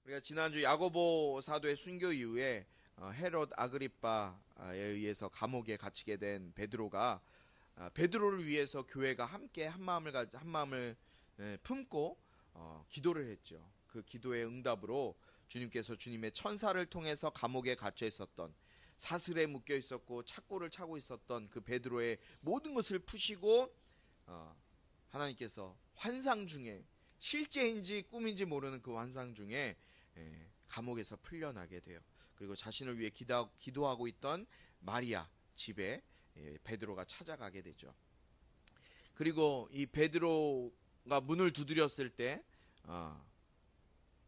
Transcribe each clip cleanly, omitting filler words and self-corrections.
우리가 지난주 야고보 사도의 순교 이후에 헤롯 아그리빠에 의해서 감옥에 갇히게 된 베드로가 베드로를 위해서 교회가 함께 한 마음을 품고 기도를 했죠. 그 기도의 응답으로 주님께서 주님의 천사를 통해서 감옥에 갇혀 있었던, 사슬에 묶여 있었고 착고를 차고 있었던 그 베드로의 모든 것을 푸시고 하나님께서 환상 중에, 실제인지 꿈인지 모르는 그 환상 중에 감옥에서 풀려나게 돼요. 그리고 자신을 위해 기도하고 있던 마리아 집에 베드로가 찾아가게 되죠. 그리고 이 베드로가 문을 두드렸을 때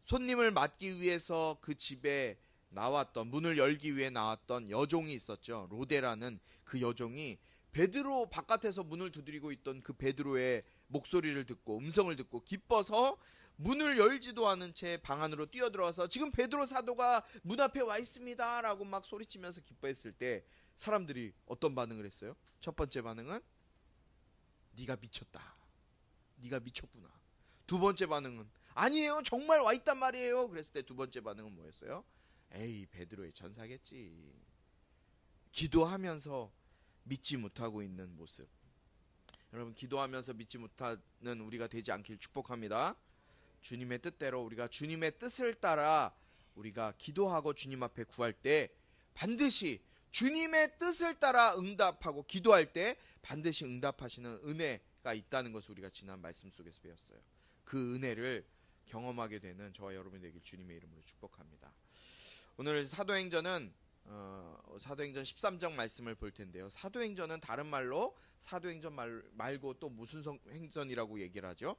손님을 맞기 위해서 그 집에 나왔던, 문을 열기 위해 나왔던 여종이 있었죠. 로데라는 그 여종이 베드로 바깥에서 문을 두드리고 있던 그 베드로의 목소리를 듣고, 음성을 듣고 기뻐서 문을 열지도 않은 채 방 안으로 뛰어들어와서 지금 베드로 사도가 문 앞에 와 있습니다 라고 막 소리치면서 기뻐했을 때 사람들이 어떤 반응을 했어요? 첫 번째 반응은 네가 미쳤다, 네가 미쳤구나. 두 번째 반응은 아니에요, 정말 와 있단 말이에요. 그랬을 때 두 번째 반응은 뭐였어요? 에이, 베드로의 전사겠지. 기도하면서 믿지 못하고 있는 모습. 여러분, 기도하면서 믿지 못하는 우리가 되지 않길 축복합니다. 주님의 뜻대로, 우리가 주님의 뜻을 따라 우리가 기도하고 주님 앞에 구할 때 반드시 주님의 뜻을 따라 응답하고 기도할 때 반드시 응답하시는 은혜가 있다는 것을 우리가 지난 말씀 속에서 배웠어요. 그 은혜를 경험하게 되는 저와 여러분이 되길 주님의 이름으로 축복합니다. 오늘 사도행전 13장 말씀을 볼 텐데요. 사도행전은 다른 말로 사도행전 말고 또 무슨 행전이라고 얘기를 하죠?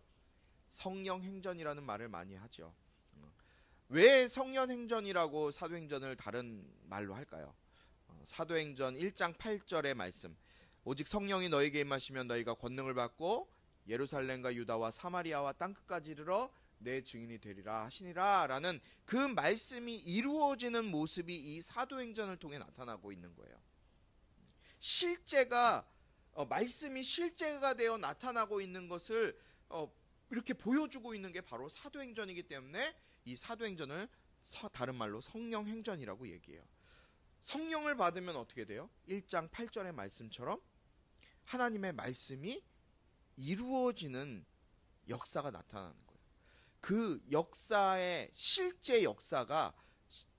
성령행전이라는 말을 많이 하죠. 왜 성령행전이라고 사도행전을 다른 말로 할까요? 사도행전 1장 8절의 말씀, 오직 성령이 너에게 임하시면 너희가 권능을 받고 예루살렘과 유다와 사마리아와 땅끝까지 이르러 내 증인이 되리라 하시니라 라는 그 말씀이 이루어지는 모습이 이 사도행전을 통해 나타나고 있는 거예요. 실제가 말씀이 실제가 되어 나타나고 있는 것을 이렇게 보여주고 있는 게 바로 사도행전이기 때문에 이 사도행전을 다른 말로 성령행전이라고 얘기해요. 성령을 받으면 어떻게 돼요? 1장 8절의 말씀처럼 하나님의 말씀이 이루어지는 역사가 나타나는 거예요. 그 역사의 실제 역사가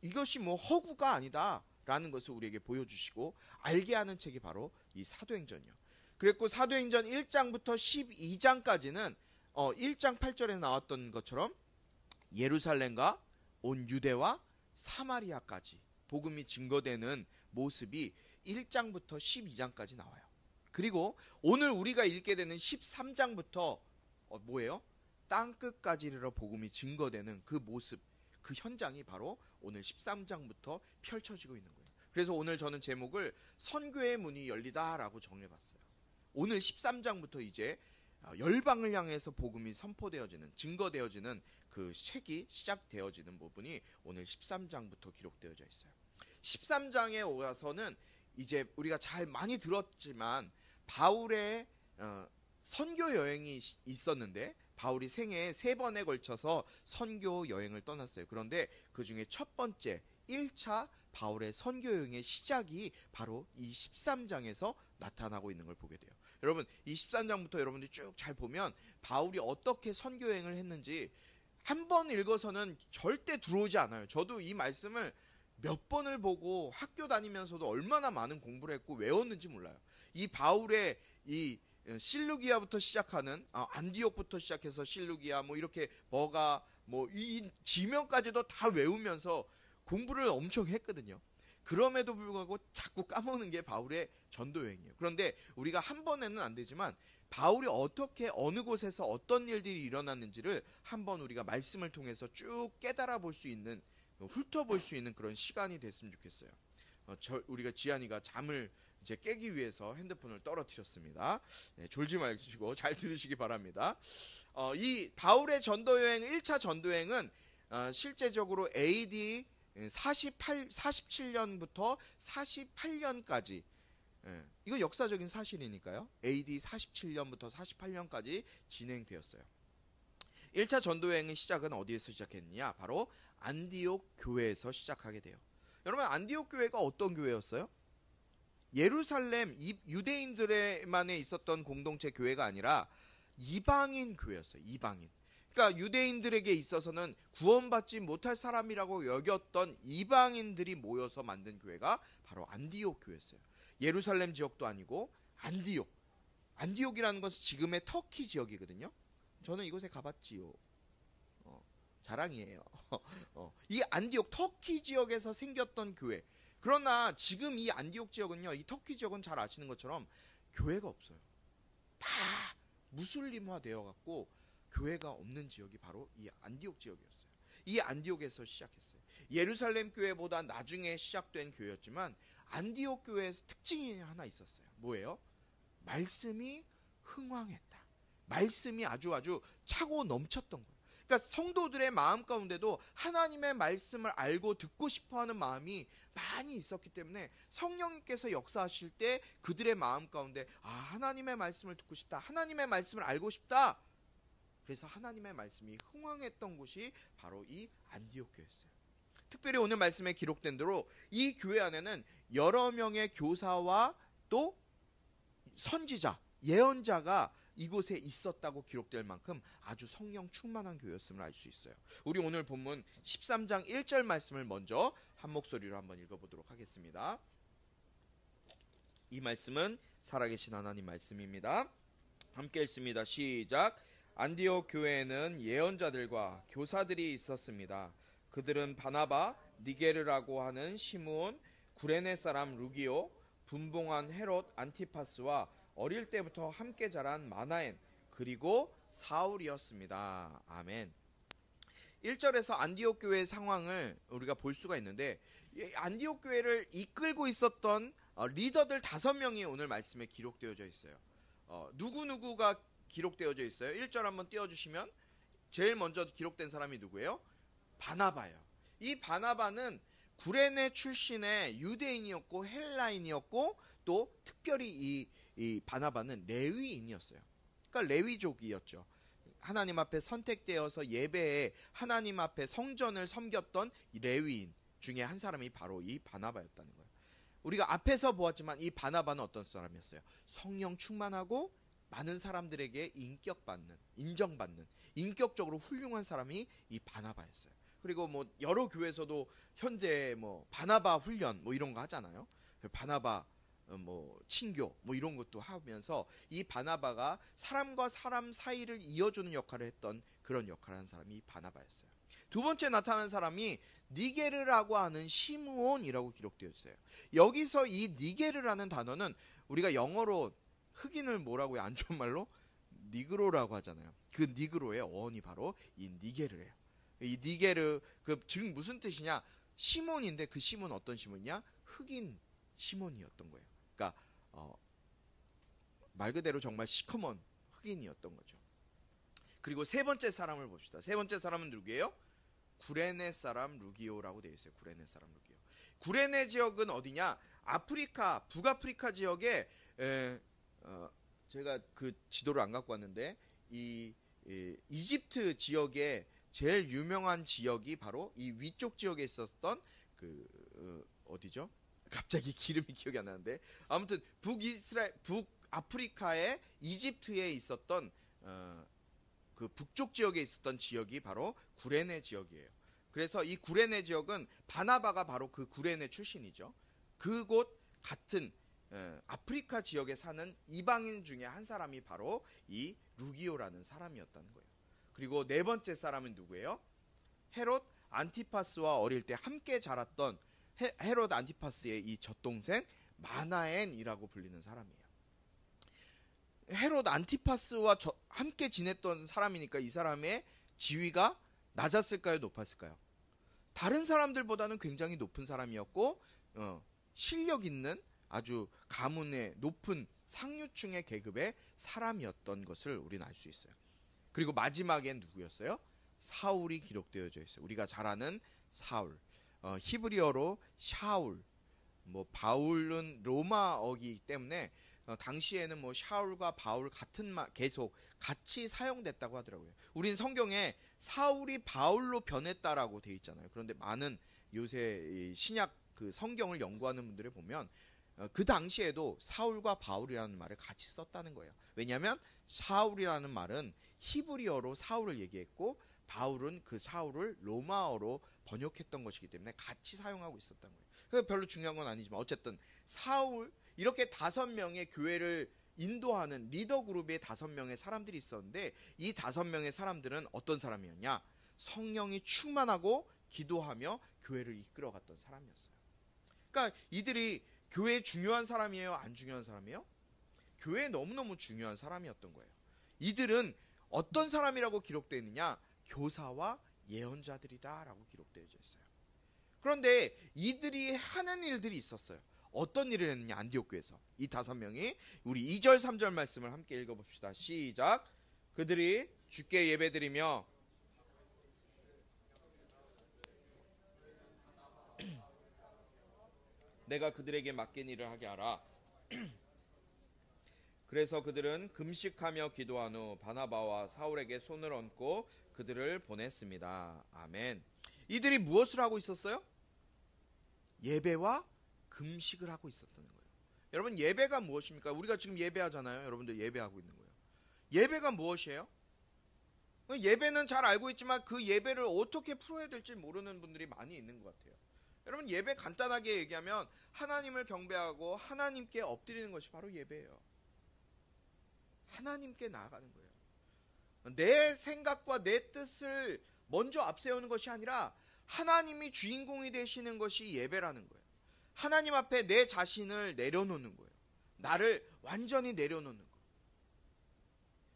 이것이 뭐 허구가 아니다 라는 것을 우리에게 보여주시고 알게 하는 책이 바로 이 사도행전이요. 그리고 사도행전 1장부터 12장까지는 1장 8절에 나왔던 것처럼 예루살렘과 온 유대와 사마리아까지 복음이 증거되는 모습이 1장부터 12장까지 나와요. 그리고 오늘 우리가 읽게 되는 13장부터 뭐예요? 땅끝까지 이르러 복음이 증거되는 그 모습, 그 현장이 바로 오늘 13장부터 펼쳐지고 있는 거예요. 그래서 오늘 저는 제목을 선교의 문이 열리다라고 정해봤어요. 오늘 13장부터 이제 열방을 향해서 복음이 선포되어지는, 증거되어지는 그 책이 시작되어지는 부분이 오늘 13장부터 기록되어져 있어요. 13장에 와서는 이제 우리가 잘 많이 들었지만 바울의 선교 여행이 있었는데 바울이 생애에 3번에 걸쳐서 선교 여행을 떠났어요. 그런데 그 중에 첫 번째 1차 바울의 선교 여행의 시작이 바로 이 13장에서 나타나고 있는 걸 보게 돼요. 여러분, 이 13장부터 여러분들이 쭉 잘 보면 바울이 어떻게 선교 여행을 했는지 한 번 읽어서는 절대 들어오지 않아요. 저도 이 말씀을 몇 번을 보고 학교 다니면서도 얼마나 많은 공부를 했고 외웠는지 몰라요. 이 바울의 이 실루기아부터 시작하는 안디옥부터 시작해서 실루기아 뭐 이렇게 뭐가 뭐 이 지명까지도 다 외우면서 공부를 엄청 했거든요. 그럼에도 불구하고 자꾸 까먹는 게 바울의 전도 여행이에요. 그런데 우리가 한 번에는 안 되지만 바울이 어떻게 어느 곳에서 어떤 일들이 일어났는지를 한번 우리가 말씀을 통해서 쭉 깨달아 볼 수 있는, 훑어볼 수 있는 그런 시간이 됐으면 좋겠어요. 우리가 지한이가 잠을 이제 깨기 위해서 핸드폰을 떨어뜨렸습니다. 네, 졸지 마시고 잘 들으시기 바랍니다. 이 바울의 전도여행 1차 전도여행은 실제적으로 AD 47년부터 48년까지, 이거 역사적인 사실이니까요. AD 47년부터 48년까지 진행되었어요. 1차 전도 여행의 시작은 어디에서 시작했느냐? 바로 안디옥 교회에서 시작하게 돼요. 여러분, 안디옥 교회가 어떤 교회였어요? 예루살렘 유대인들만에 있었던 공동체 교회가 아니라 이방인 교회였어요. 이방인. 그러니까 유대인들에게 있어서는 구원받지 못할 사람이라고 여겼던 이방인들이 모여서 만든 교회가 바로 안디옥 교회였어요. 예루살렘 지역도 아니고 안디옥. 안디옥이라는 것은 지금의 터키 지역이거든요. 저는 이곳에 가봤지요. 자랑이에요. 이 안디옥 터키 지역에서 생겼던 교회. 그러나 지금 이 안디옥 지역은요, 이 터키 지역은 잘 아시는 것처럼 교회가 없어요. 다 무슬림화 되어 갖고 교회가 없는 지역이 바로 이 안디옥 지역이었어요. 이 안디옥에서 시작했어요. 예루살렘 교회보다 나중에 시작된 교회였지만 안디옥 교회에서 특징이 하나 있었어요. 뭐예요? 말씀이 흥왕했다. 말씀이 아주 차고 넘쳤던 거예요. 그러니까 성도들의 마음 가운데도 하나님의 말씀을 알고 듣고 싶어하는 마음이 많이 있었기 때문에 성령님께서 역사하실 때 그들의 마음 가운데 하나님의 말씀을 듣고 싶다. 하나님의 말씀을 알고 싶다. 그래서 하나님의 말씀이 흥왕했던 곳이 바로 이 안디옥 교회였어요. 특별히 오늘 말씀에 기록된 대로 이 교회 안에는 여러 명의 교사와 또 선지자, 예언자가 이곳에 있었다고 기록될 만큼 아주 성령 충만한 교회였음을 알 수 있어요. 우리 오늘 본문 13장 1절 말씀을 먼저 한 목소리로 한번 읽어보도록 하겠습니다. 이 말씀은 살아계신 하나님 말씀입니다. 함께 읽습니다. 시작. 안디옥 교회에는 예언자들과 교사들이 있었습니다. 그들은 바나바, 니게르라고 하는 시므온, 구레네 사람 루기오, 분봉한 헤롯 안티파스와 어릴 때부터 함께 자란 마나엔, 그리고 사울이었습니다. 아멘. 1절에서 안디옥 교회의 상황을 우리가 볼 수가 있는데, 안디옥 교회를 이끌고 있었던 리더들 5명이 오늘 말씀에 기록되어져 있어요. 누구누구가 기록되어져 있어요? 1절 한번 띄워주시면 제일 먼저 기록된 사람이 누구예요? 바나바예요. 이 바나바는 구레네 출신의 유대인이었고 헬라인이었고 또 특별히 이 바나바는 레위인이었어요. 그러니까 레위족이었죠. 하나님 앞에 선택되어서 예배에 하나님 앞에 성전을 섬겼던 레위인 중에 한 사람이 바로 이 바나바였다는 거예요. 우리가 앞에서 보았지만 이 바나바는 어떤 사람이었어요? 성령 충만하고 많은 사람들에게 인격받는, 인정받는, 인격적으로 훌륭한 사람이 이 바나바였어요. 그리고 뭐 여러 교회에서도 현재 뭐 바나바 훈련 뭐 이런 거 하잖아요. 바나바 뭐 친교 뭐 이런 것도 하면서 이 바나바가 사람과 사람 사이를 이어주는 역할을 했던 그런 역할을 한 사람이 바나바였어요. 두 번째 나타난 사람이 니게르라고 하는 시므온이라고 기록되어 있어요. 여기서 이 니게르라는 단어는 우리가 영어로 흑인을 뭐라고 해요? 안 좋은 말로 니그로라고 하잖아요. 그 니그로의 어원이 바로 이 니게르예요. 이 니게르 즉 무슨 뜻이냐? 시몬인데 그 시몬 어떤 시몬이냐? 흑인 시몬이었던 거예요. 그러니까 말 그대로 정말 시커먼 흑인이었던 거죠. 그리고 세 번째 사람을 봅시다. 세 번째 사람은 누구예요? 구레네 사람 루기오라고 되어 있어요. 구레네 사람 루기오. 구레네 지역은 어디냐? 아프리카, 북아프리카 지역에 제가 그 지도를 안 갖고 왔는데 이집트 지역에 제일 유명한 지역이 바로 이 위쪽 지역에 있었던 어디죠? 갑자기 기름이 기억이 안 나는데 아무튼 북아프리카의 이집트에 있었던 그 북쪽 지역에 있었던 지역이 바로 구레네 지역이에요. 그래서 이 구레네 지역은 바나바가 바로 그 구레네 출신이죠. 그곳 같은 아프리카 지역에 사는 이방인 중에 한 사람이 바로 이 루기오라는 사람이었다는 거예요. 그리고 네 번째 사람은 누구예요? 헤롯 안티파스와 어릴 때 함께 자랐던 헤롯 안티파스의 이 젖동생 마나엔이라고 불리는 사람이에요. 헤롯 안티파스와 함께 지냈던 사람이니까 이 사람의 지위가 낮았을까요? 높았을까요? 다른 사람들보다는 굉장히 높은 사람이었고 실력 있는 아주 가문의 높은 상류층의 계급의 사람이었던 것을 우리는 알 수 있어요. 그리고 마지막엔 누구였어요? 사울이 기록되어져 있어요. 우리가 잘 아는 사울. 히브리어로 샤울. 뭐 바울은 로마어이기 때문에 당시에는 뭐 샤울과 바울 같은 말 계속 같이 사용됐다고 하더라고요. 우린 성경에 사울이 바울로 변했다라고 돼 있잖아요. 그런데 많은 요새 신약 그 성경을 연구하는 분들을 보면 그 당시에도 사울과 바울이라는 말을 같이 썼다는 거예요. 왜냐하면 사울이라는 말은 히브리어로 사울을 얘기했고 바울은 그 사울을 로마어로 번역했던 것이기 때문에 같이 사용하고 있었던 거예요. 그래서 별로 중요한 건 아니지만 어쨌든 사울 이렇게 5명의 교회를 인도하는 리더 그룹에 5명의 사람들이 있었는데 이 5명의 사람들은 어떤 사람이었냐? 성령이 충만하고 기도하며 교회를 이끌어갔던 사람이었어요. 그러니까 이들이 교회에 중요한 사람이에요? 안 중요한 사람이에요? 교회에 너무너무 중요한 사람이었던 거예요. 이들은 어떤 사람이라고 기록되어 있느냐? 교사와 예언자들이다 라고 기록되어 있어요. 그런데 이들이 하는 일들이 있었어요. 어떤 일을 했느냐? 안디옥 교회에서 이 5명이 우리 2절 3절 말씀을 함께 읽어봅시다. 시작. 그들이 주께 예배드리며 내가 그들에게 맡긴 일을 하게 하라. 그래서 그들은 금식하며 기도한 후 바나바와 사울에게 손을 얹고 그들을 보냈습니다. 아멘. 이들이 무엇을 하고 있었어요? 예배와 금식을 하고 있었던 거예요. 여러분 예배가 무엇입니까? 우리가 지금 예배하잖아요. 여러분들 예배하고 있는 거예요. 예배가 무엇이에요? 예배는 잘 알고 있지만 그 예배를 어떻게 풀어야 될지 모르는 분들이 많이 있는 것 같아요. 여러분 예배 간단하게 얘기하면 하나님을 경배하고 하나님께 엎드리는 것이 바로 예배예요. 하나님께 나아가는 거예요. 내 생각과 내 뜻을 먼저 앞세우는 것이 아니라 하나님이 주인공이 되시는 것이 예배라는 거예요. 하나님 앞에 내 자신을 내려놓는 거예요. 나를 완전히 내려놓는 거예요.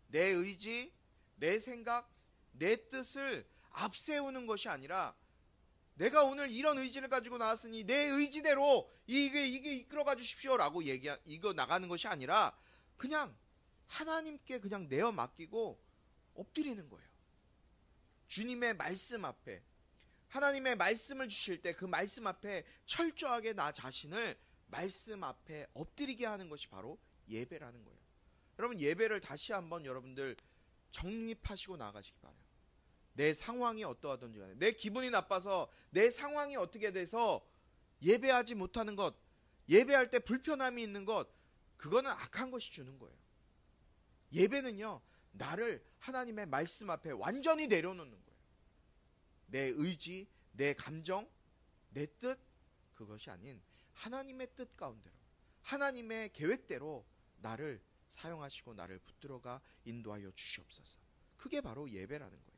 내 의지, 내 생각, 내 뜻을 앞세우는 것이 아니라 내가 오늘 이런 의지를 가지고 나왔으니 내 의지대로 이게 이끌어가 주십시오라고 이거 나가는 것이 아니라 그냥 하나님께 그냥 내어 맡기고 엎드리는 거예요. 주님의 말씀 앞에 하나님의 말씀을 주실 때 그 말씀 앞에 철저하게 나 자신을 말씀 앞에 엎드리게 하는 것이 바로 예배라는 거예요. 여러분 예배를 다시 한번 여러분들 정립하시고 나가시기 바라요. 내 상황이 어떠하든지 간에 내 기분이 나빠서 내 상황이 어떻게 돼서 예배하지 못하는 것, 예배할 때 불편함이 있는 것, 그거는 악한 것이 주는 거예요. 예배는요, 나를 하나님의 말씀 앞에 완전히 내려놓는 거예요. 내 의지, 내 감정, 내 뜻, 그것이 아닌 하나님의 뜻 가운데로, 하나님의 계획대로 나를 사용하시고 나를 붙들어가 인도하여 주시옵소서. 그게 바로 예배라는 거예요.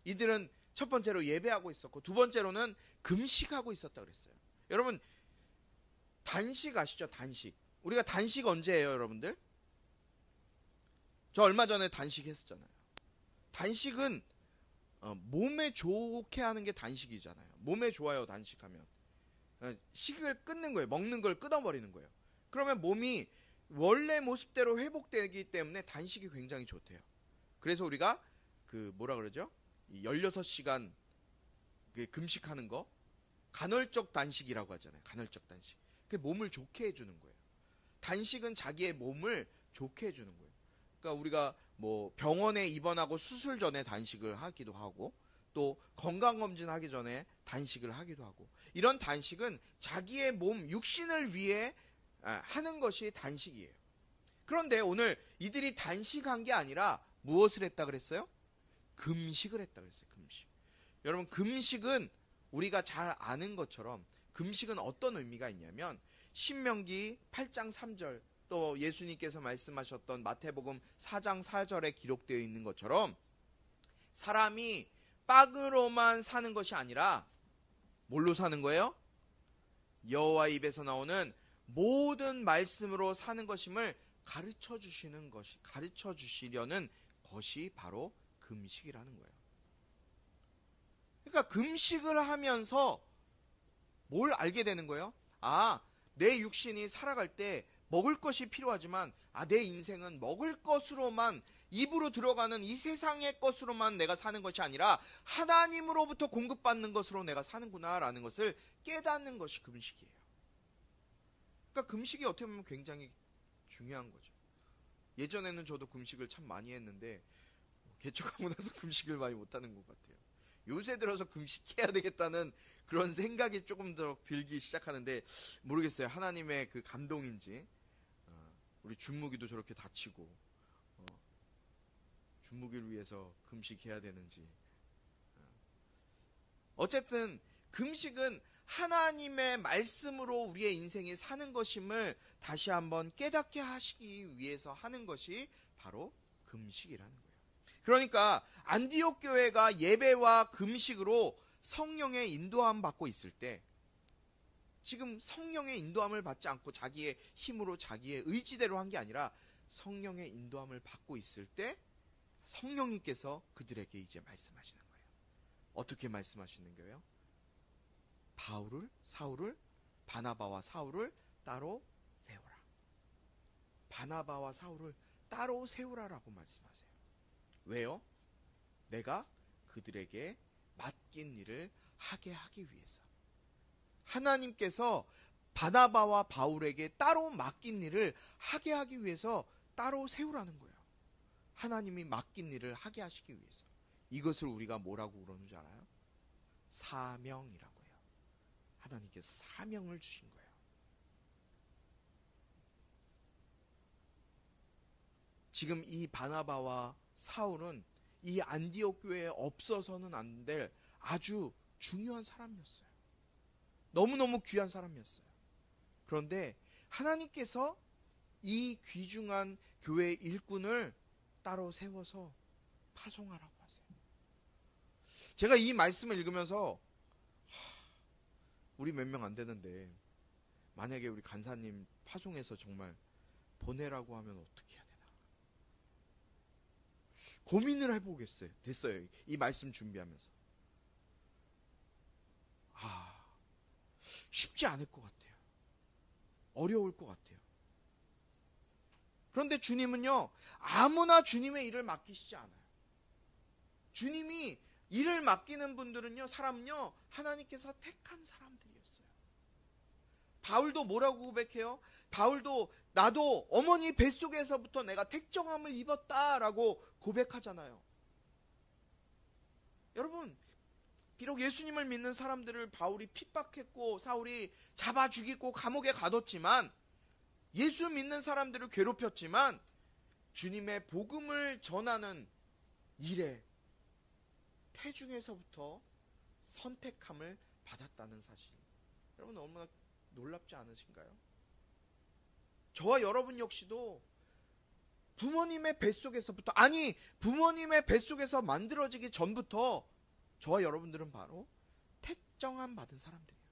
이들은 첫 번째로 예배하고 있었고 두 번째로는 금식하고 있었다 그랬어요. 여러분 단식 아시죠? 단식. 우리가 단식 언제 해요, 여러분들? 저 얼마 전에 단식했었잖아요. 단식은 몸에 좋게 하는 게 단식이잖아요. 몸에 좋아요, 단식하면. 식을 끊는 거예요. 먹는 걸 끊어버리는 거예요. 그러면 몸이 원래 모습대로 회복되기 때문에 단식이 굉장히 좋대요. 그래서 우리가 그 뭐라 그러죠? 16시간 금식하는 거 간헐적 단식이라고 하잖아요. 간헐적 단식. 그 몸을 좋게 해주는 거예요. 단식은 자기의 몸을 좋게 해주는 거예요. 그러니까 우리가 뭐 병원에 입원하고 수술 전에 단식을 하기도 하고 또 건강검진 하기 전에 단식을 하기도 하고 이런 단식은 자기의 몸 육신을 위해 하는 것이 단식이에요. 그런데 오늘 이들이 단식한 게 아니라 무엇을 했다 그랬어요? 금식을 했다 그랬어요. 금식. 여러분 금식은 우리가 잘 아는 것처럼 금식은 어떤 의미가 있냐면 신명기 8장 3절 또 예수님께서 말씀하셨던 마태복음 4장 4절에 기록되어 있는 것처럼 사람이 빵으로만 사는 것이 아니라 뭘로 사는 거예요? 여호와 입에서 나오는 모든 말씀으로 사는 것임을 가르쳐 주시려는 것이 바로 금식이라는 거예요. 그러니까 금식을 하면서 뭘 알게 되는 거예요? 내 육신이 살아갈 때 먹을 것이 필요하지만 내 인생은 먹을 것으로만 입으로 들어가는 이 세상의 것으로만 내가 사는 것이 아니라 하나님으로부터 공급받는 것으로 내가 사는구나라는 것을 깨닫는 것이 금식이에요. 그러니까 금식이 어떻게 보면 굉장히 중요한 거죠. 예전에는 저도 금식을 참 많이 했는데 개척하고 나서 금식을 많이 못하는 것 같아요. 요새 들어서 금식해야 되겠다는 그런 생각이 조금 더 들기 시작하는데 모르겠어요. 하나님의 그 감동인지 우리 준묵이도 저렇게 다치고 준묵이를 위해서 금식해야 되는지 어쨌든 금식은 하나님의 말씀으로 우리의 인생이 사는 것임을 다시 한번 깨닫게 하시기 위해서 하는 것이 바로 금식이라는 거예요. 그러니까 안디옥 교회가 예배와 금식으로 성령의 인도함 받고 있을 때 지금 성령의 인도함을 받지 않고 자기의 힘으로 자기의 의지대로 한 게 아니라 성령의 인도함을 받고 있을 때 성령님께서 그들에게 이제 말씀하시는 거예요. 어떻게 말씀하시는 거예요? 사울을 바나바와 사울을 따로 세우라. 바나바와 사울을 따로 세우라라고 말씀하세요. 왜요? 내가 그들에게 맡긴 일을 하게 하기 위해서. 하나님께서 바나바와 바울에게 따로 맡긴 일을 하게 하기 위해서 따로 세우라는 거예요. 하나님이 맡긴 일을 하게 하시기 위해서. 이것을 우리가 뭐라고 그러는지 알아요? 사명이라고 해요. 하나님께서 사명을 주신 거예요. 지금 이 바나바와 사울은 이 안디옥 교회에 없어서는 안 될 아주 중요한 사람이었어요. 너무너무 귀한 사람이었어요. 그런데 하나님께서 이 귀중한 교회 일꾼을 따로 세워서 파송하라고 하세요. 제가 이 말씀을 읽으면서 우리 몇 명 안 되는데 만약에 우리 간사님 파송해서 정말 보내라고 하면 어떻게 해야 되나 고민을 해보겠어요. 됐어요. 이 말씀 준비하면서 쉽지 않을 것 같아요. 어려울 것 같아요. 그런데 주님은요, 아무나 주님의 일을 맡기시지 않아요. 주님이 일을 맡기는 분들은요, 사람은요, 하나님께서 택한 사람들이었어요. 바울도 뭐라고 고백해요? 바울도 나도 어머니 뱃속에서부터 내가 택정함을 입었다라고 고백하잖아요. 여러분, 비록 예수님을 믿는 사람들을 바울이 핍박했고 사울이 잡아 죽이고 감옥에 가뒀지만 예수 믿는 사람들을 괴롭혔지만 주님의 복음을 전하는 일에 태중에서부터 선택함을 받았다는 사실. 여러분 얼마나 놀랍지 않으신가요? 저와 여러분 역시도 부모님의 뱃속에서부터 부모님의 뱃속에서 만들어지기 전부터 저와 여러분들은 바로 택정함 받은 사람들이에요.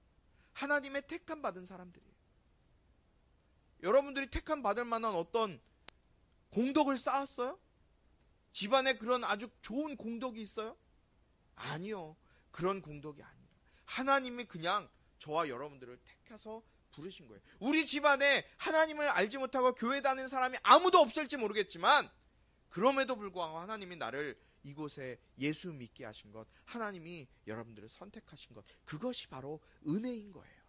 하나님의 택함 받은 사람들이에요. 여러분들이 택함 받을 만한 어떤 공덕을 쌓았어요? 집안에 그런 아주 좋은 공덕이 있어요? 아니요. 그런 공덕이 아니에요. 하나님이 그냥 저와 여러분들을 택해서 부르신 거예요. 우리 집안에 하나님을 알지 못하고 교회 다니는 사람이 아무도 없을지 모르겠지만 그럼에도 불구하고 하나님이 나를 이곳에 예수 믿게 하신 것, 하나님이 여러분들을 선택하신 것, 그것이 바로 은혜인 거예요.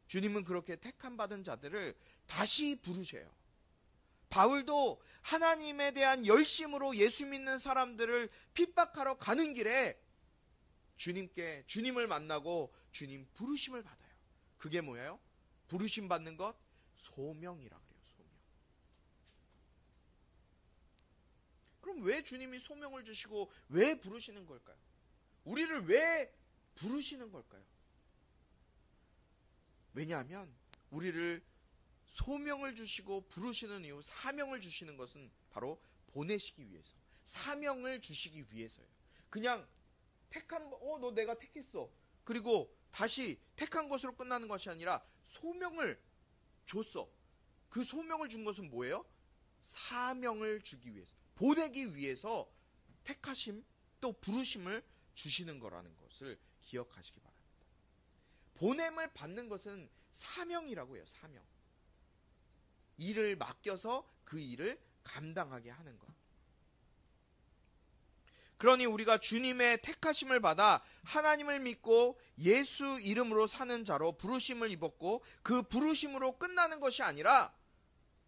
주님은 그렇게 택함 받은 자들을 다시 부르셔요. 바울도 하나님에 대한 열심으로 예수 믿는 사람들을 핍박하러 가는 길에 주님을 만나고 주님 부르심을 받아요. 그게 뭐예요? 부르심 받는 것? 소명이라 그래요. 소명. 그럼 왜 주님이 소명을 주시고 왜 부르시는 걸까요? 우리를 왜 부르시는 걸까요? 왜냐하면 우리를 소명을 주시고 부르시는 이유, 사명을 주시는 것은 바로 보내시기 위해서, 사명을 주시기 위해서예요. 그냥 택한 너 내가 택했어. 그리고 다시 택한 것으로 끝나는 것이 아니라 소명을 줬어. 그 소명을 준 것은 뭐예요? 사명을 주기 위해서, 보내기 위해서 택하심 또 부르심을 주시는 거라는 것을 기억하시기 바랍니다. 보냄을 받는 것은 사명이라고 해요. 사명. 일을 맡겨서 그 일을 감당하게 하는 것. 그러니 우리가 주님의 택하심을 받아 하나님을 믿고 예수 이름으로 사는 자로 부르심을 입었고, 그 부르심으로 끝나는 것이 아니라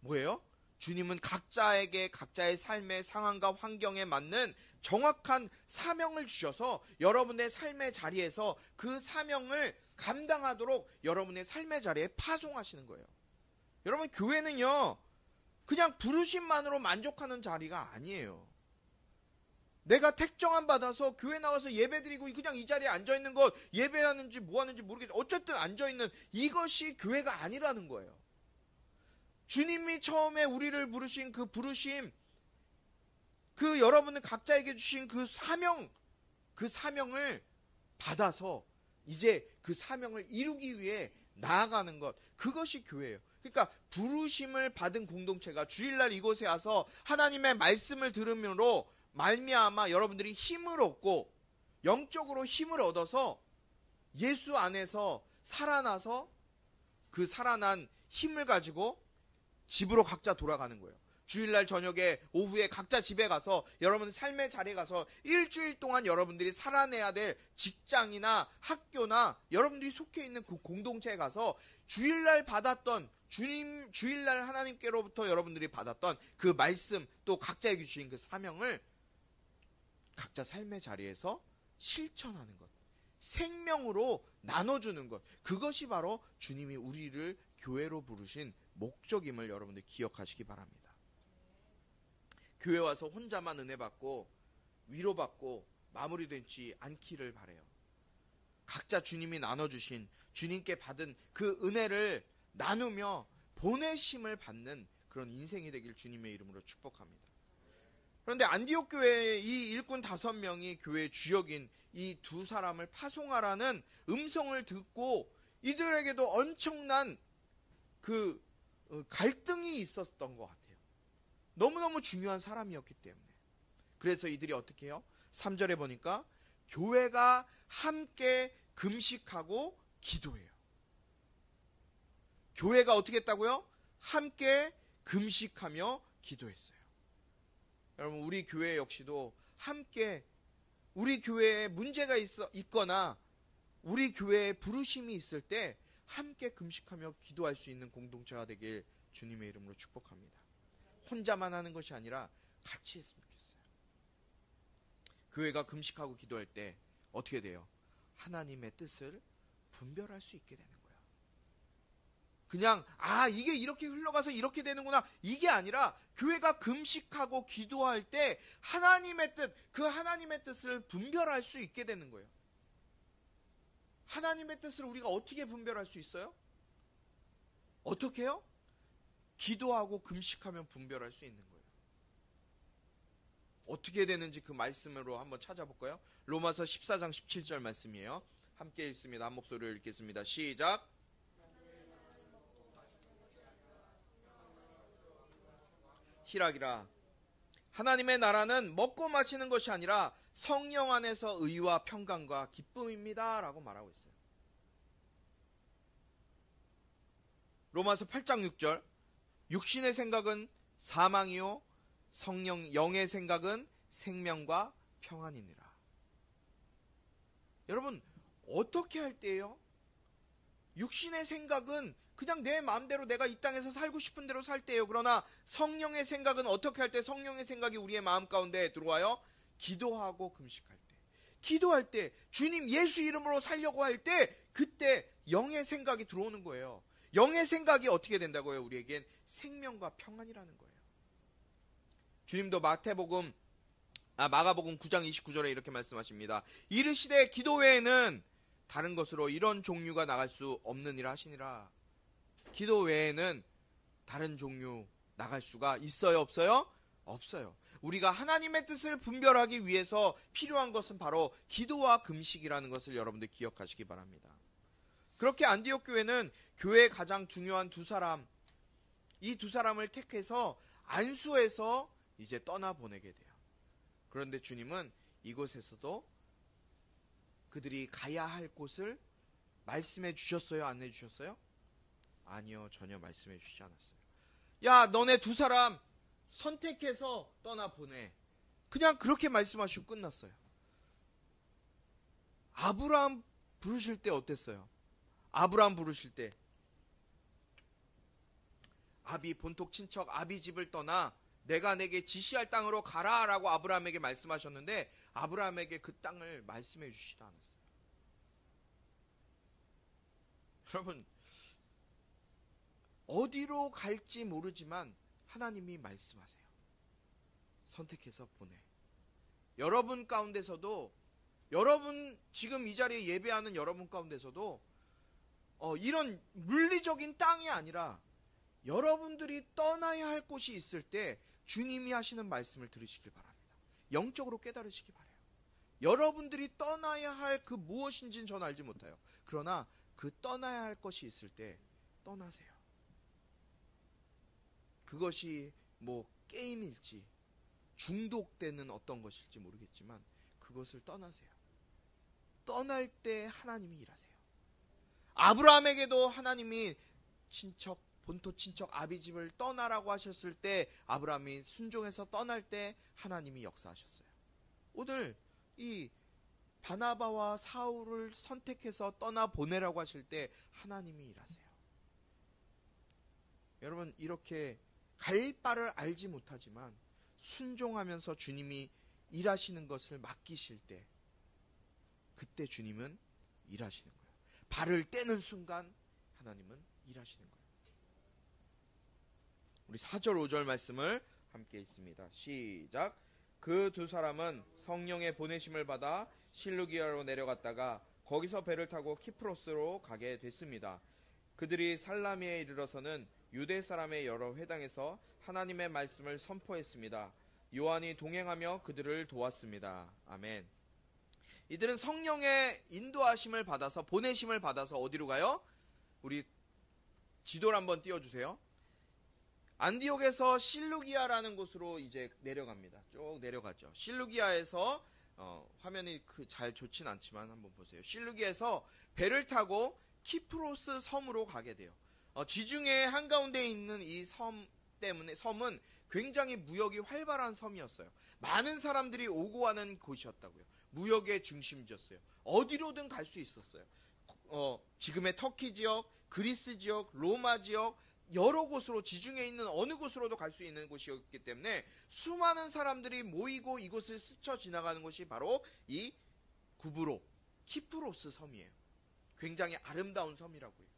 뭐예요? 주님은 각자에게 각자의 삶의 상황과 환경에 맞는 정확한 사명을 주셔서 여러분의 삶의 자리에서 그 사명을 감당하도록 여러분의 삶의 자리에 파송하시는 거예요. 여러분, 교회는요 그냥 부르심만으로 만족하는 자리가 아니에요. 내가 택정함 받아서 교회 나와서 예배드리고 그냥 이 자리에 앉아있는 것, 예배하는지 뭐하는지 모르겠지만 어쨌든 앉아있는 이것이 교회가 아니라는 거예요. 주님이 처음에 우리를 부르신 그 부르심, 그 여러분은 각자에게 주신 그 사명을 받아서 이제 그 사명을 이루기 위해 나아가는 것, 그것이 교회예요. 그러니까 부르심을 받은 공동체가 주일날 이곳에 와서 하나님의 말씀을 들음으로 말미암아 여러분들이 힘을 얻고 영적으로 힘을 얻어서 예수 안에서 살아나서 그 살아난 힘을 가지고 집으로 각자 돌아가는 거예요. 주일날 저녁에 오후에 각자 집에 가서 여러분 삶의 자리에 가서 일주일 동안 여러분들이 살아내야 될 직장이나 학교나 여러분들이 속해 있는 그 공동체에 가서 주일날 받았던 주일날 하나님께로부터 여러분들이 받았던 그 말씀, 또 각자에게 주신 그 사명을 각자 삶의 자리에서 실천하는 것, 생명으로 나눠주는 것, 그것이 바로 주님이 우리를 교회로 부르신 목적임을 여러분들 기억하시기 바랍니다. 교회 와서 혼자만 은혜 받고 위로받고 마무리되지 않기를 바라요. 각자 주님이 나눠주신, 주님께 받은 그 은혜를 나누며 보내심을 받는 그런 인생이 되길 주님의 이름으로 축복합니다. 그런데 안디옥 교회의 이 일꾼 5명이 교회의 주역인 이 두 사람을 파송하라는 음성을 듣고 이들에게도 엄청난 그 갈등이 있었던 것 같아요. 너무너무 중요한 사람이었기 때문에. 그래서 이들이 어떻게 해요? 3절에 보니까 교회가 함께 금식하고 기도해요. 교회가 어떻게 했다고요? 함께 금식하며 기도했어요. 여러분, 우리 교회 역시도 함께, 우리 교회에 문제가 있거나 우리 교회에 부르심이 있을 때 함께 금식하며 기도할 수 있는 공동체가 되길 주님의 이름으로 축복합니다. 혼자만 하는 것이 아니라 같이 했으면 좋겠어요. 교회가 금식하고 기도할 때 어떻게 돼요? 하나님의 뜻을 분별할 수 있게 되는 거예요. 그냥 이게 이렇게 흘러가서 이렇게 되는구나, 이게 아니라 교회가 금식하고 기도할 때 하나님의 뜻, 그 하나님의 뜻을 분별할 수 있게 되는 거예요. 하나님의 뜻을 우리가 어떻게 분별할 수 있어요? 어떻게 해요? 기도하고 금식하면 분별할 수 있는 거예요. 어떻게 되는지 그 말씀으로 한번 찾아볼까요? 로마서 14장 17절 말씀이에요. 함께 읽습니다. 한 목소리로 읽겠습니다. 시작. 희락이라. 하나님의 나라는 먹고 마시는 것이 아니라 성령 안에서 의와 평강과 기쁨입니다 라고 말하고 있어요. 로마서 8장 6절. 육신의 생각은 사망이요 영의 생각은 생명과 평안이니라. 여러분, 어떻게 할 때예요? 육신의 생각은 그냥 내 마음대로 내가 이 땅에서 살고 싶은 대로 살 때예요. 그러나 성령의 생각은 어떻게 할 때 성령의 생각이 우리의 마음 가운데 들어와요? 기도하고 금식할 때, 기도할 때, 주님 예수 이름으로 살려고 할 때, 그때 영의 생각이 들어오는 거예요. 영의 생각이 어떻게 된다고요? 우리에겐 생명과 평안이라는 거예요. 주님도 마가복음 9장 29절에 이렇게 말씀하십니다. 이르시되 기도 외에는 다른 것으로 이런 종류가 나갈 수 없느니라 하시니라. 기도 외에는 다른 종류 나갈 수가 있어요? 없어요? 없어요. 우리가 하나님의 뜻을 분별하기 위해서 필요한 것은 바로 기도와 금식이라는 것을 여러분들 기억하시기 바랍니다. 그렇게 안디옥 교회는 교회의 가장 중요한 두 사람, 이 두 사람을 택해서 안수해서 이제 떠나보내게 돼요. 그런데 주님은 이곳에서도 그들이 가야 할 곳을 말씀해 주셨어요? 안 해주셨어요? 아니요, 전혀 말씀해 주시지 않았어요. 야, 너네 두 사람 선택해서 떠나보내. 그냥 그렇게 말씀하시고 끝났어요. 아브라함 부르실 때 어땠어요? 아브라함 부르실 때 아비 본토 친척 아비 집을 떠나 내가 내게 지시할 땅으로 가라라고 아브라함에게 말씀하셨는데 아브라함에게 그 땅을 말씀해 주시지도 않았어요. 여러분, 어디로 갈지 모르지만 하나님이 말씀하세요. 선택해서 보내. 여러분 가운데서도, 여러분 지금 이 자리에 예배하는 여러분 가운데서도 이런 물리적인 땅이 아니라 여러분들이 떠나야 할 곳이 있을 때 주님이 하시는 말씀을 들으시길 바랍니다. 영적으로 깨달으시기 바라요. 여러분들이 떠나야 할 그 무엇인지는 저는 알지 못해요. 그러나 그 떠나야 할 것이 있을 때 떠나세요. 그것이 뭐 게임일지 중독되는 어떤 것일지 모르겠지만 그것을 떠나세요. 떠날 때 하나님이 일하세요. 아브라함에게도 하나님이 본토 친척 아비집을 떠나라고 하셨을 때 아브라함이 순종해서 떠날 때 하나님이 역사하셨어요. 오늘 이 바나바와 사울을 선택해서 떠나보내라고 하실 때 하나님이 일하세요. 여러분, 이렇게 갈 바를 알지 못하지만 순종하면서 주님이 일하시는 것을 맡기실 때 그때 주님은 일하시는 거예요. 발을 떼는 순간 하나님은 일하시는 거예요. 우리 4절 5절 말씀을 함께 읽습니다. 시작. 그 두 사람은 성령의 보내심을 받아 실루기아로 내려갔다가 거기서 배를 타고 키프로스로 가게 됐습니다. 그들이 살라미에 이르러서는 유대 사람의 여러 회당에서 하나님의 말씀을 선포했습니다. 요한이 동행하며 그들을 도왔습니다. 아멘. 이들은 성령의 인도하심을 받아서 보내심을 받아서 어디로 가요? 우리 지도를 한번 띄워주세요. 안디옥에서 실루기아라는 곳으로 이제 내려갑니다. 쭉 내려가죠. 실루기아에서 화면이 잘 좋진 않지만 한번 보세요. 실루기아에서 배를 타고 키프로스 섬으로 가게 돼요. 지중해 한가운데 있는 이 섬 때문에 섬은 굉장히 무역이 활발한 섬이었어요. 많은 사람들이 오고 가는 곳이었다고요. 무역의 중심지였어요. 어디로든 갈 수 있었어요. 지금의 터키 지역, 그리스 지역, 로마 지역 여러 곳으로 지중해에 있는 어느 곳으로도 갈 수 있는 곳이었기 때문에 수많은 사람들이 모이고 이곳을 스쳐 지나가는 곳이 바로 이 구브로 키프로스 섬이에요. 굉장히 아름다운 섬이라고요.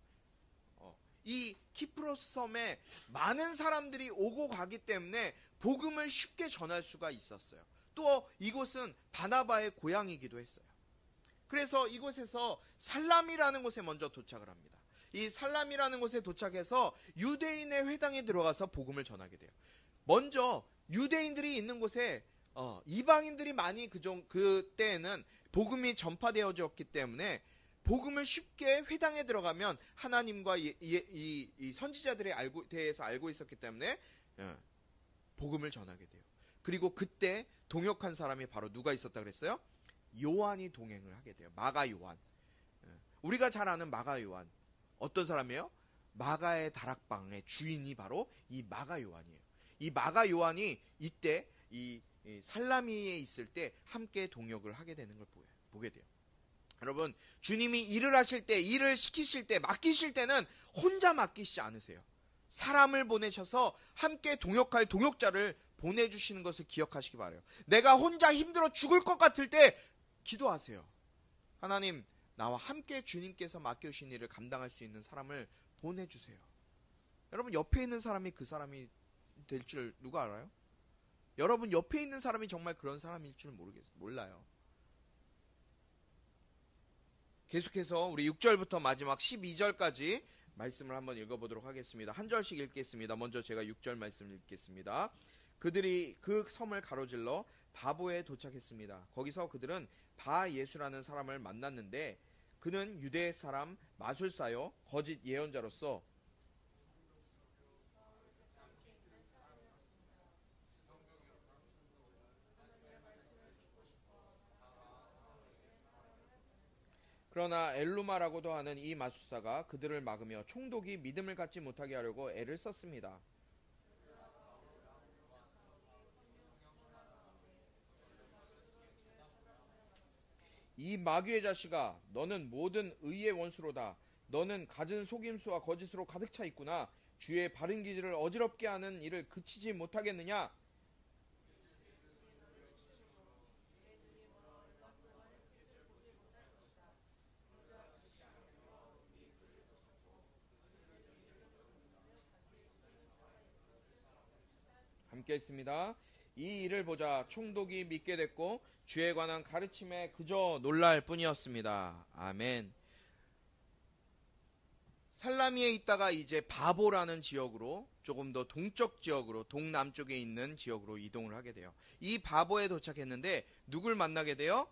이 키프로스 섬에 많은 사람들이 오고 가기 때문에 복음을 쉽게 전할 수가 있었어요. 또 이곳은 바나바의 고향이기도 했어요. 그래서 이곳에서 살람이라는 곳에 먼저 도착을 합니다. 이 살람이라는 곳에 도착해서 유대인의 회당에 들어가서 복음을 전하게 돼요. 먼저 유대인들이 있는 곳에 이방인들이 많이 그때에는 복음이 전파되어졌기 때문에 복음을 쉽게 회당에 들어가면 하나님과 이 선지자들에 대해서 알고 있었기 때문에 복음을 전하게 돼요. 그리고 그때 동역한 사람이 바로 누가 있었다 그랬어요? 요한이 동행을 하게 돼요. 마가 요한. 우리가 잘 아는 마가 요한. 어떤 사람이에요? 마가의 다락방의 주인이 바로 이 마가 요한이에요. 이 마가 요한이 이때 이 살라미에 있을 때 함께 동역을 하게 되는 걸 보게 돼요. 여러분, 주님이 일을 하실 때, 일을 시키실 때, 맡기실 때는 혼자 맡기시지 않으세요. 사람을 보내셔서 함께 동역할 동역자를 보내주시는 것을 기억하시기 바라요. 내가 혼자 힘들어 죽을 것 같을 때 기도하세요. 하나님, 나와 함께 주님께서 맡겨주신 일을 감당할 수 있는 사람을 보내주세요. 여러분, 옆에 있는 사람이 그 사람이 될 줄 누가 알아요? 여러분 옆에 있는 사람이 정말 그런 사람일 줄 몰라요. 계속해서 우리 6절부터 마지막 12절까지 말씀을 한번 읽어보도록 하겠습니다. 한 절씩 읽겠습니다. 먼저 제가 6절 말씀을 읽겠습니다. 그들이 그 섬을 가로질러 바보에 도착했습니다. 거기서 그들은 바 예수라는 사람을 만났는데 그는 유대 사람 마술사요 거짓 예언자로서 그러나 엘루마라고도 하는 이 마술사가 그들을 막으며 총독이 믿음을 갖지 못하게 하려고 애를 썼습니다. 이 마귀의 자식아, 너는 모든 의의 원수로다. 너는 갖은 속임수와 거짓으로 가득 차 있구나. 주의 바른 길을 어지럽게 하는 일을 그치지 못하겠느냐? 함께 있습니다. 이 일을 보자 총독이 믿게 됐고 주에 관한 가르침에 그저 놀랄 뿐이었습니다. 아멘. 살라미에 있다가 이제 바보라는 지역으로, 조금 더 동쪽 지역으로, 동남쪽에 있는 지역으로 이동을 하게 돼요. 이 바보에 도착했는데 누굴 만나게 돼요?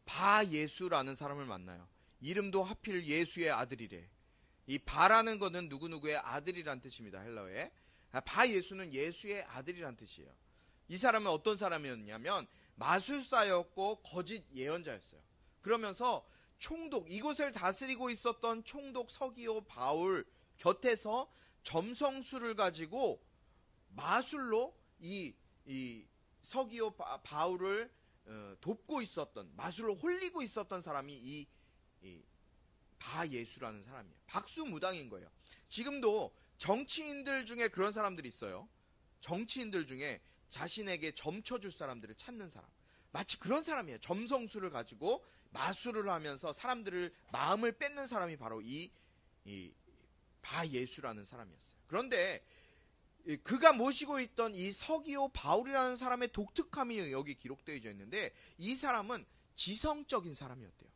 바예수라는 사람을 만나요. 이름도 하필 예수의 아들이래. 이 바라는 것은 누구누구의 아들이란 뜻입니다. 헬라어에. 바예수는 예수의 아들이란 뜻이에요. 이 사람은 어떤 사람이었냐면 마술사였고 거짓 예언자였어요. 그러면서 총독, 이곳을 다스리고 있었던 총독 서기오 바울 곁에서 점성술을 가지고 마술로 이 서기오 바울을 돕고 있었던, 마술로 홀리고 있었던 사람이 이 바예수라는 사람이에요. 박수무당인 거예요. 지금도 정치인들 중에 그런 사람들이 있어요. 정치인들 중에 자신에게 점쳐줄 사람들을 찾는 사람, 마치 그런 사람이에요. 점성술을 가지고 마술을 하면서 사람들을 마음을 뺏는 사람이 바로 이 바예수라는 사람이었어요. 그런데 그가 모시고 있던 이 서기오 바울이라는 사람의 독특함이 여기 기록되어 있는데, 이 사람은 지성적인 사람이었대요.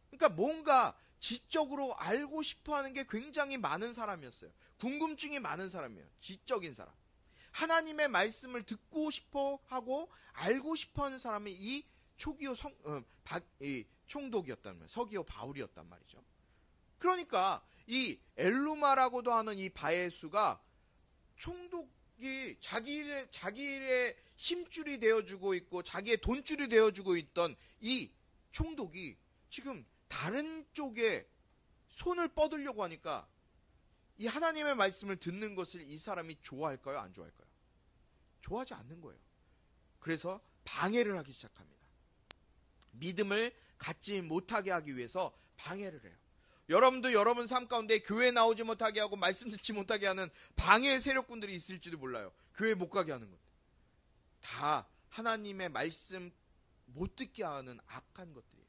그러니까 뭔가 지적으로 알고 싶어하는 게 굉장히 많은 사람이었어요. 궁금증이 많은 사람이에요. 지적인 사람. 하나님의 말씀을 듣고 싶어하고 알고 싶어하는 사람이 이 총독이었단 말이에요. 서기오 바울이었단 말이죠. 그러니까 이 엘루마라고도 하는 이 바예수가 총독이 자기의 힘줄이 되어주고 있고 자기의 돈줄이 되어주고 있던 이 총독이 지금 다른 쪽에 손을 뻗으려고 하니까 이 하나님의 말씀을 듣는 것을 이 사람이 좋아할까요? 안 좋아할까요? 좋아하지 않는 거예요. 그래서 방해를 하기 시작합니다. 믿음을 갖지 못하게 하기 위해서 방해를 해요. 여러분도 여러분 삶 가운데 교회 나오지 못하게 하고 말씀 듣지 못하게 하는 방해 세력군들이 있을지도 몰라요. 교회 못 가게 하는 것들. 다 하나님의 말씀 못 듣게 하는 악한 것들이에요.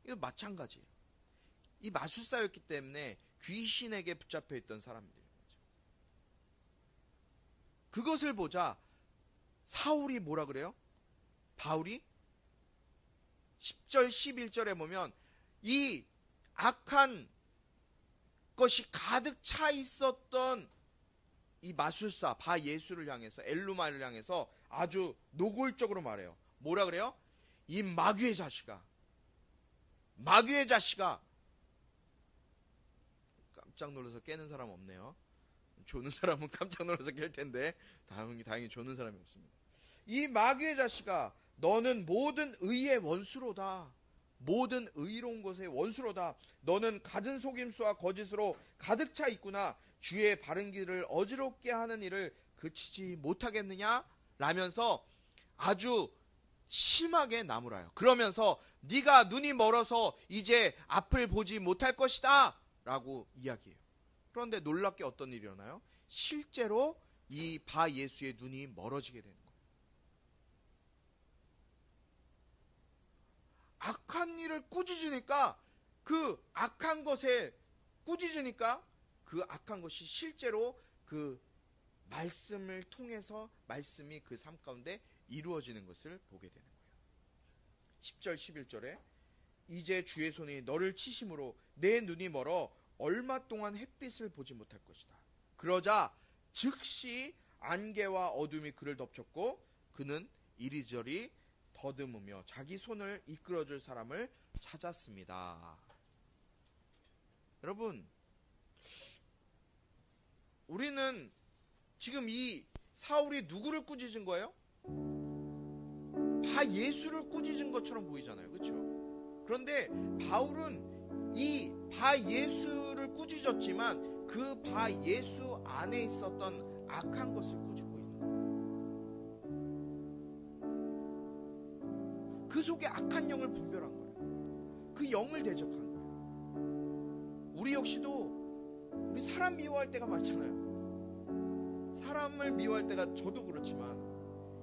이거 마찬가지예요. 이 마술사였기 때문에 귀신에게 붙잡혀 있던 사람들인 거죠. 그것을 보자 사울이 뭐라 그래요? 바울이 10절 11절에 보면 이 악한 것이 가득 차 있었던 이 마술사 바예수를 향해서, 엘루마를 향해서 아주 노골적으로 말해요. 뭐라 그래요? 이 마귀의 자식아, 마귀의 자식아. 깜짝 놀라서 깨는 사람 없네요. 조는 사람은 깜짝 놀라서 깰 텐데 다행히 조는 사람이 없습니다. 이 마귀의 자식아, 너는 모든 의의 원수로다. 모든 의로운 것의 원수로다. 너는 갖은 속임수와 거짓으로 가득 차 있구나. 주의 바른 길을 어지럽게 하는 일을 그치지 못하겠느냐? 라면서 아주 심하게 나무라요. 그러면서 네가 눈이 멀어서 이제 앞을 보지 못할 것이다 라고 이야기해요. 그런데 놀랍게 어떤 일이 일어나요? 실제로 이 바예수의 눈이 멀어지게 되는 거예요. 악한 일을 꾸짖으니까, 그 악한 것에 꾸짖으니까 그 악한 것이 실제로 그 말씀을 통해서 말씀이 그 삶 가운데 이루어지는 것을 보게 되는 거예요. 10절 11절에 이제 주의 손이 너를 치심으로 내 눈이 멀어 얼마 동안 햇빛을 보지 못할 것이다. 그러자 즉시 안개와 어둠이 그를 덮쳤고 그는 이리저리 더듬으며 자기 손을 이끌어줄 사람을 찾았습니다. 여러분, 우리는 지금 이 사울이 누구를 꾸짖은 거예요? 바예수를 꾸짖은 것처럼 보이잖아요. 그렇죠? 그런데 바울은 이 바예수를 꾸짖었지만 그 바예수 안에 있었던 악한 것을 꾸짖고 있는 거예요. 그 속에 악한 영을 분별한 거예요. 그 영을 대적한 거예요. 우리 역시도 우리 사람 미워할 때가 많잖아요. 사람을 미워할 때가 저도 그렇지만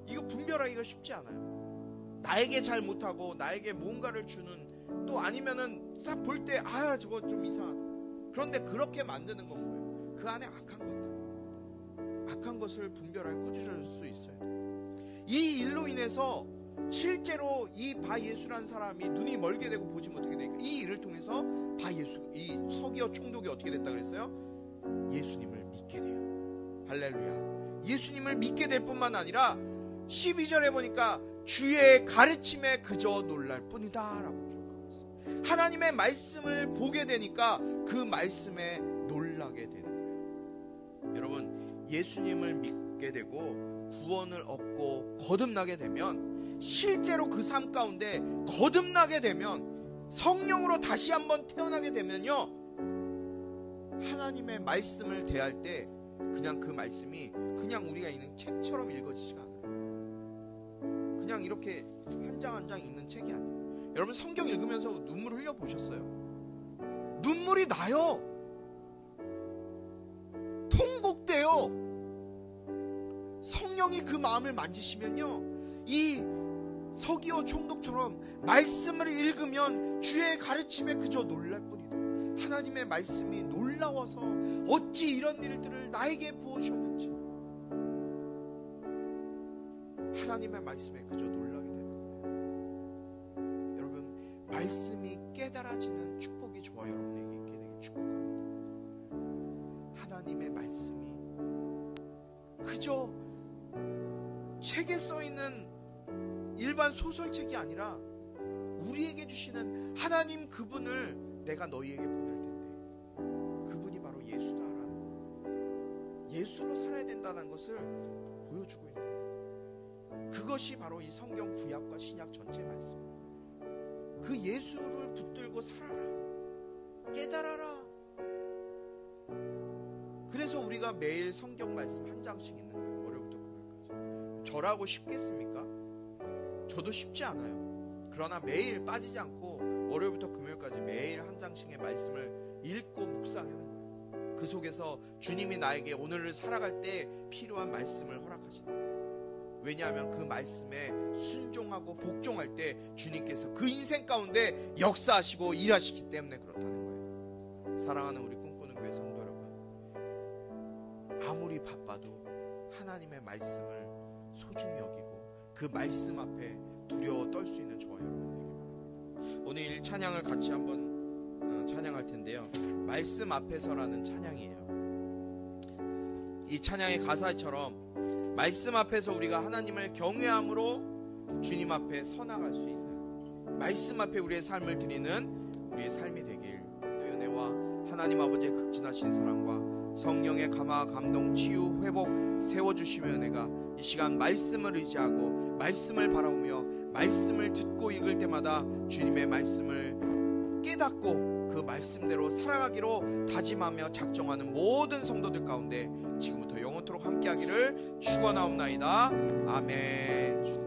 이거 분별하기가 쉽지 않아요. 나에게 잘 못하고 나에게 뭔가를 주는, 또 아니면은 딱 볼 때 아 저거 좀 이상하다. 그런데 그렇게 만드는 건 뭐예요? 그 안에 악한 것들, 악한 것을 분별할 꾸짖을 수 있어야 돼요. 이 일로 인해서 실제로 이 바예수라는 사람이 눈이 멀게 되고 보지 못하게 되니까 이 일을 통해서 바예수, 이 서기어 총독이 어떻게 됐다 그랬어요? 예수님을 믿게 돼요. 할렐루야. 예수님을 믿게 될 뿐만 아니라 12절에 보니까 주의 가르침에 그저 놀랄 뿐이다 라고 기록하고 있어요. 하나님의 말씀을 보게 되니까 그 말씀에 놀라게 되는 거예요. 여러분, 예수님을 믿게 되고 구원을 얻고 거듭나게 되면, 실제로 그 삶 가운데 거듭나게 되면, 성령으로 다시 한번 태어나게 되면요, 하나님의 말씀을 대할 때 그냥 그 말씀이 그냥 우리가 읽는 책처럼 읽어지지가 않아요. 그냥 이렇게 한 장 한 장 읽는 책이 아니에요. 여러분, 성경 읽으면서 눈물 흘려 보셨어요? 눈물이 나요. 통곡돼요. 성령이 그 마음을 만지시면요, 이 서기오 총독처럼 말씀을 읽으면 주의 가르침에 그저 놀랄 뿐이다. 하나님의 말씀이 놀라워서 어찌 이런 일들을 나에게 부어주셨는지, 하나님의 말씀에 그저 놀라게 되는 거예요. 여러분, 말씀이 깨달아지는 축복이 저와 여러분에게 있게 되길 축복합니다. 하나님의 말씀이 그저 책에 써있는 일반 소설책이 아니라 우리에게 주시는 하나님 그분을 내가 너희에게 보낼 텐데 그분이 바로 예수다라는 거예요. 예수로 살아야 된다는 것을 보여주고 있는 거예요. 그것이 바로 이 성경 구약과 신약 전체 말씀입니다. 그 예수를 붙들고 살아라, 깨달아라. 그래서 우리가 매일 성경 말씀 한 장씩 읽는 거예요. 월요일부터 금요일까지. 저라고 쉽겠습니까? 저도 쉽지 않아요. 그러나 매일 빠지지 않고 월요일부터 금요일까지 매일 한 장씩의 말씀을 읽고 묵상하는 거예요. 그 속에서 주님이 나에게 오늘을 살아갈 때 필요한 말씀을 허락하시는 거예요. 왜냐하면 그 말씀에 순종하고 복종할 때 주님께서 그 인생 가운데 역사하시고 일하시기 때문에 그렇다는 거예요. 사랑하는 우리 꿈꾸는 교회 성도 여러분, 아무리 바빠도 하나님의 말씀을 소중히 여기고 그 말씀 앞에 두려워 떨 수 있는 저와 여러분 되길 바랍니다. 오늘 찬양을 같이 한번 찬양할 텐데요, 말씀 앞에서라는 찬양이에요. 이 찬양의 가사처럼 말씀 앞에서 우리가 하나님을 경외함으로 주님 앞에 서나갈 수 있는, 말씀 앞에 우리의 삶을 드리는 우리의 삶이 되길, 주의 은혜와 하나님 아버지의 극진하신 사랑과 성령의 감화, 감동, 치유, 회복 세워주시며 은혜가 이 시간 말씀을 의지하고 말씀을 바라보며 말씀을 듣고 읽을 때마다 주님의 말씀을 깨닫고 그 말씀대로 살아가기로 다짐하며 작정하는 모든 성도들 가운데 지금부터 영원토록 함께하기를 축원하옵나이다. 아멘.